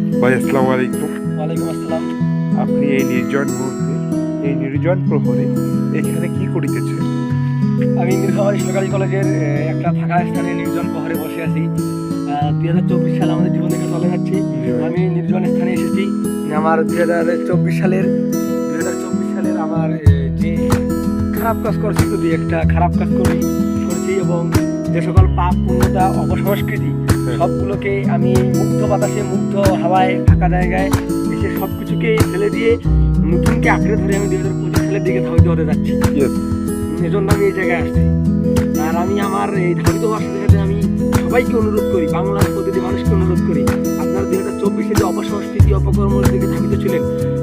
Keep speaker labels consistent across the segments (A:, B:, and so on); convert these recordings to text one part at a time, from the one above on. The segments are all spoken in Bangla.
A: ভাই আসসালামু আলাইকুম।
B: ওয়ালাইকুম আসসালাম।
A: আপনি এই নির্জন মুহূর্তে, এই নির্জন প্রহরে এখানে কি করিতেছেন?
B: আমি নীলফামারী সরকারি কলেজের একটা থাকা স্থানে নির্জন প্রহরে বসে আছি। 2024 সাল আমাদের জীবন থেকে চলে যাচ্ছে।
A: জি ভাই।
B: আমি নির্জন স্থানে এসেছি। আমার 2024 সালের আমার যে খারাপ কাজ করছি, তো একটা খারাপ কাজ করেছি এবং যে সকল পাপ পূর্ণতা অপসংস্কৃতি সবগুলোকে আমি মুক্ত বাতাসে, মুক্ত হাওয়ায়, ফাঁকা জায়গায় এসে সব কিছুকে ফেলে দিয়ে নতুনকে আঁকড়ে ধরে আমি 2025 সালের দিকে ধাবিত হতে যাচ্ছি। এজন্য আমি এই জায়গায় আসছি। আর আমি আমার এই ধাবিত হওয়ার সাথে সাথে আমি সবাইকে অনুরোধ করি, বাংলার প্রতিটি মানুষকে অনুরোধ করি, আপনারা 2024-এ যে অপসংস্কৃতি অপকর্মের দিকে ধাবিত ছিলেন,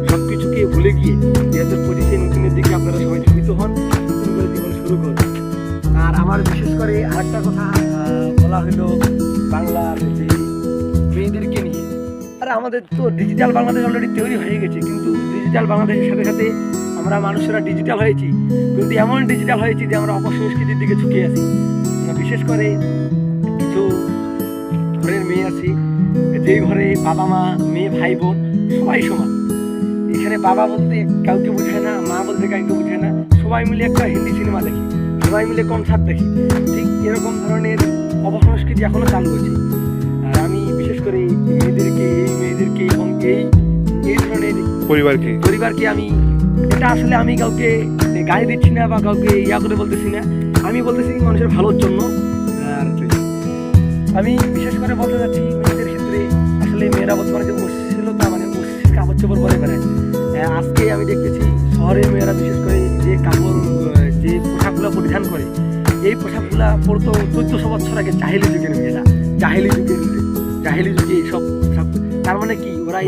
B: সব কিছুকে ভুলে গিয়ে 2025-এ নতুনের দিকে আপনারা সবাই ধাবিত হন, নতুন করে জীবন শুরু করুন। আর আমার বিশেষ করে আরেকটা কথা বলা হলো বাংলার যে মেয়েদেরকে নিয়ে। আর আমাদের তো ডিজিটাল বাংলাদেশ অলরেডি তৈরি হয়ে গেছে, কিন্তু ডিজিটাল বাংলাদেশের সাথে সাথে আমরা মানুষেরা ডিজিটাল হয়েছি, কিন্তু এমন ডিজিটাল হয়েছি যে আমরা অপসংস্কৃতির দিকে ঝুঁকে আছি। বিশেষ করে কিছু ঘরের মেয়ে আছে, যেই ঘরে বাবা মা, মেয়ে, ভাই বোন সবাই সমান। এখানে বাবা বলতে কাউকে বোঝায় না, মা বলতে কাউকে বোঝায় না, সবাই মিলে একটা হিন্দি সিনেমা দেখি, সবাই মিলে কনসার্ট দেখি। ঠিক এরকম ধরনের অপসংস্কৃতি এখনো চালু আছে। আর আমি বিশেষ করে এই মেয়েদেরকে এবং এই ধরনের পরিবারকে আমি, এটা আসলে আমি কাউকে গায়ে দিচ্ছি না বা কাউকে করে বলতেছি না, আমি বলতেছি মানুষের ভালোর জন্য। আর আমি বিশেষ করে বলতে চাচ্ছি মেয়েদের ক্ষেত্রে, আসলে মেয়েরা বর্তমানে যে অশ্লীলতা, মানে অশ্লীল কাপড় চোপড় পরে বেড়ায়। আজকে আমি দেখতেছি শহরের মেয়েরা বিশেষ করে যে পোশাকগুলো পরিধান করে, এই পোশাকগুলা পরতো 1400 বছর আগে জাহেলি যুগের মেয়েরা, জাহেলি যুগে এইসব পোশাক। তার মানে কি, ওরা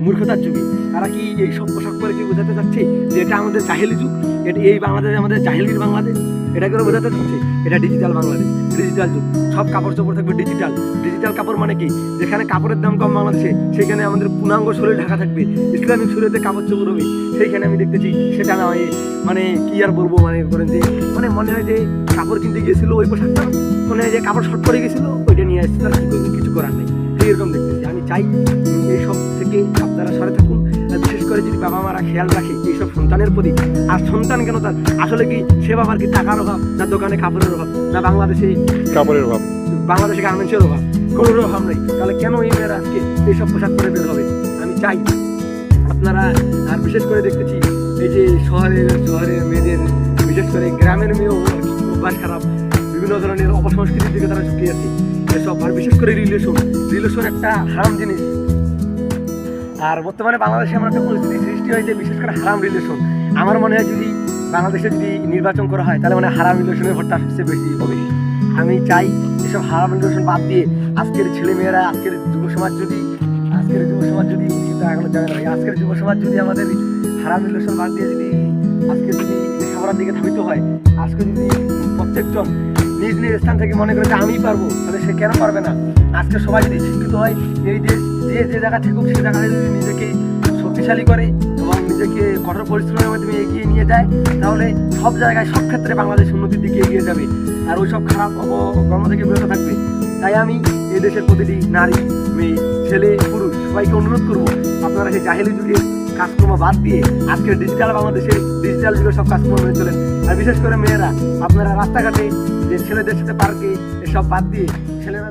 B: মূর্খতার যুগে তারা কি এইসব পোশাক পরে কি বোঝাতে চাচ্ছে যে এটা আমাদের জাহেলি যুগ, এটা এই বাংলাদেশ আমাদের জাহেলির বাংলাদেশ? এটা করে বোঝাতে চাচ্ছে এটা ডিজিটাল বাংলাদেশ, ডিজিটাল যুগ। সব কাপড় চোপড় থাকবে ডিজিটাল কাপড়। মানে কি, যেখানে কাপড়ের দাম কম বাংলাদেশে, সেখানে আমাদের পূর্ণাঙ্গ শরীর ঢাকা থাকবে, ইসলামিক শরীরে কাপড় চোপড় হবে, সেইখানে আমি দেখতেছি সেটা না হয়। মানে কি আর বলবো, মানে করেন যে মনে হয় যে কাপড় কিনতে গিয়েছিল ওই পোশাকটা, মনে হয় যে কাপড় শর্ট পরে গেছিল, ওইটা নিয়ে আসছে, তার কিছু করার নেই। এরকম দেখতেছি। আমি চাই এইসব থেকে আপনারা সরে থাকুন। বিশেষ করে যদি বাবা মারা খেয়াল রাখে এইসব সন্তানের প্রতি। আর সন্তান কেন, তার আসলে কি সে বাবার কি টাকার অভাব, না দোকানে কাপড়ের অভাব, না বাংলাদেশে কাপড়ের অভাব, বাংলাদেশে গার্মেন্টসের অভাব? কোনো অভাব নেই। তাহলে কেন এই মেয়েরা আজকে এইসব পোশাক পরে বের হবে? আমি চাই আপনারা, আর বিশেষ করে দেখতেছি এই যে শহরের মেয়েদের, বিশেষ করে গ্রামের মেয়েও অভ্যাস খারাপ, বিভিন্ন ধরনের অপসংস্কৃতির দিকে তারা ঝুঁকে আছে এসব। আর বিশেষ করে রিলেশন একটা হারাম জিনিস। আর বর্তমানে বাংলাদেশে এমন একটা পরিস্থিতি সৃষ্টি হয়েছে, বিশেষ করে হারাম রিলেশন। আমার মনে হয় যদি বাংলাদেশে যদি নির্বাচন করা হয়, তাহলে মানে হারাম রিলেশনের ভোটটা সবচেয়ে বেশি হবে। আমি চাই এসব হারাম রিলেশন বাদ দিয়ে আজকের ছেলেমেয়েরা, আজকের যুব সমাজ যদি আমাদের হারাম রিলেশন বাদ দিয়ে যদি লেখাপড়ার দিকে ধাবিত হয়, আজকে যদি প্রত্যেকজন নিজ স্থান থেকে মনে করে যে আমি পারবো, তাহলে সে কেন পারবে না? আজকে সবাই যদি শিক্ষিত হয়, এই দেশ যে জায়গা থেকুক সে জায়গায় যদি নিজেকে শক্তিশালী করে এবং নিজেকে কঠোর পরিশ্রমের মাধ্যমে এগিয়ে নিয়ে যায়, তাহলে সব জায়গায়, সব ক্ষেত্রে বাংলাদেশ উন্নতির দিকে এগিয়ে যাবে আর ওই সব খারাপ অপকর্ম থেকে বিরত থাকবে। তাই আমি এই দেশের প্রতিটি নারী, মেয়ে, ছেলে, পুরুষ সবাইকে অনুরোধ করবো, আপনারা সেই জাহেলি যুগের কাজকর্ম বাদ দিয়ে আজকের ডিজিটাল বাংলাদেশে, ডিজিটাল যুগের সব কাজকর্ম মেনে চলেন। আর বিশেষ করে মেয়েরা, আপনারা রাস্তাঘাটে যে ছেলেদের সাথে পার্কে এসব বাদ দিয়ে ছেলেরা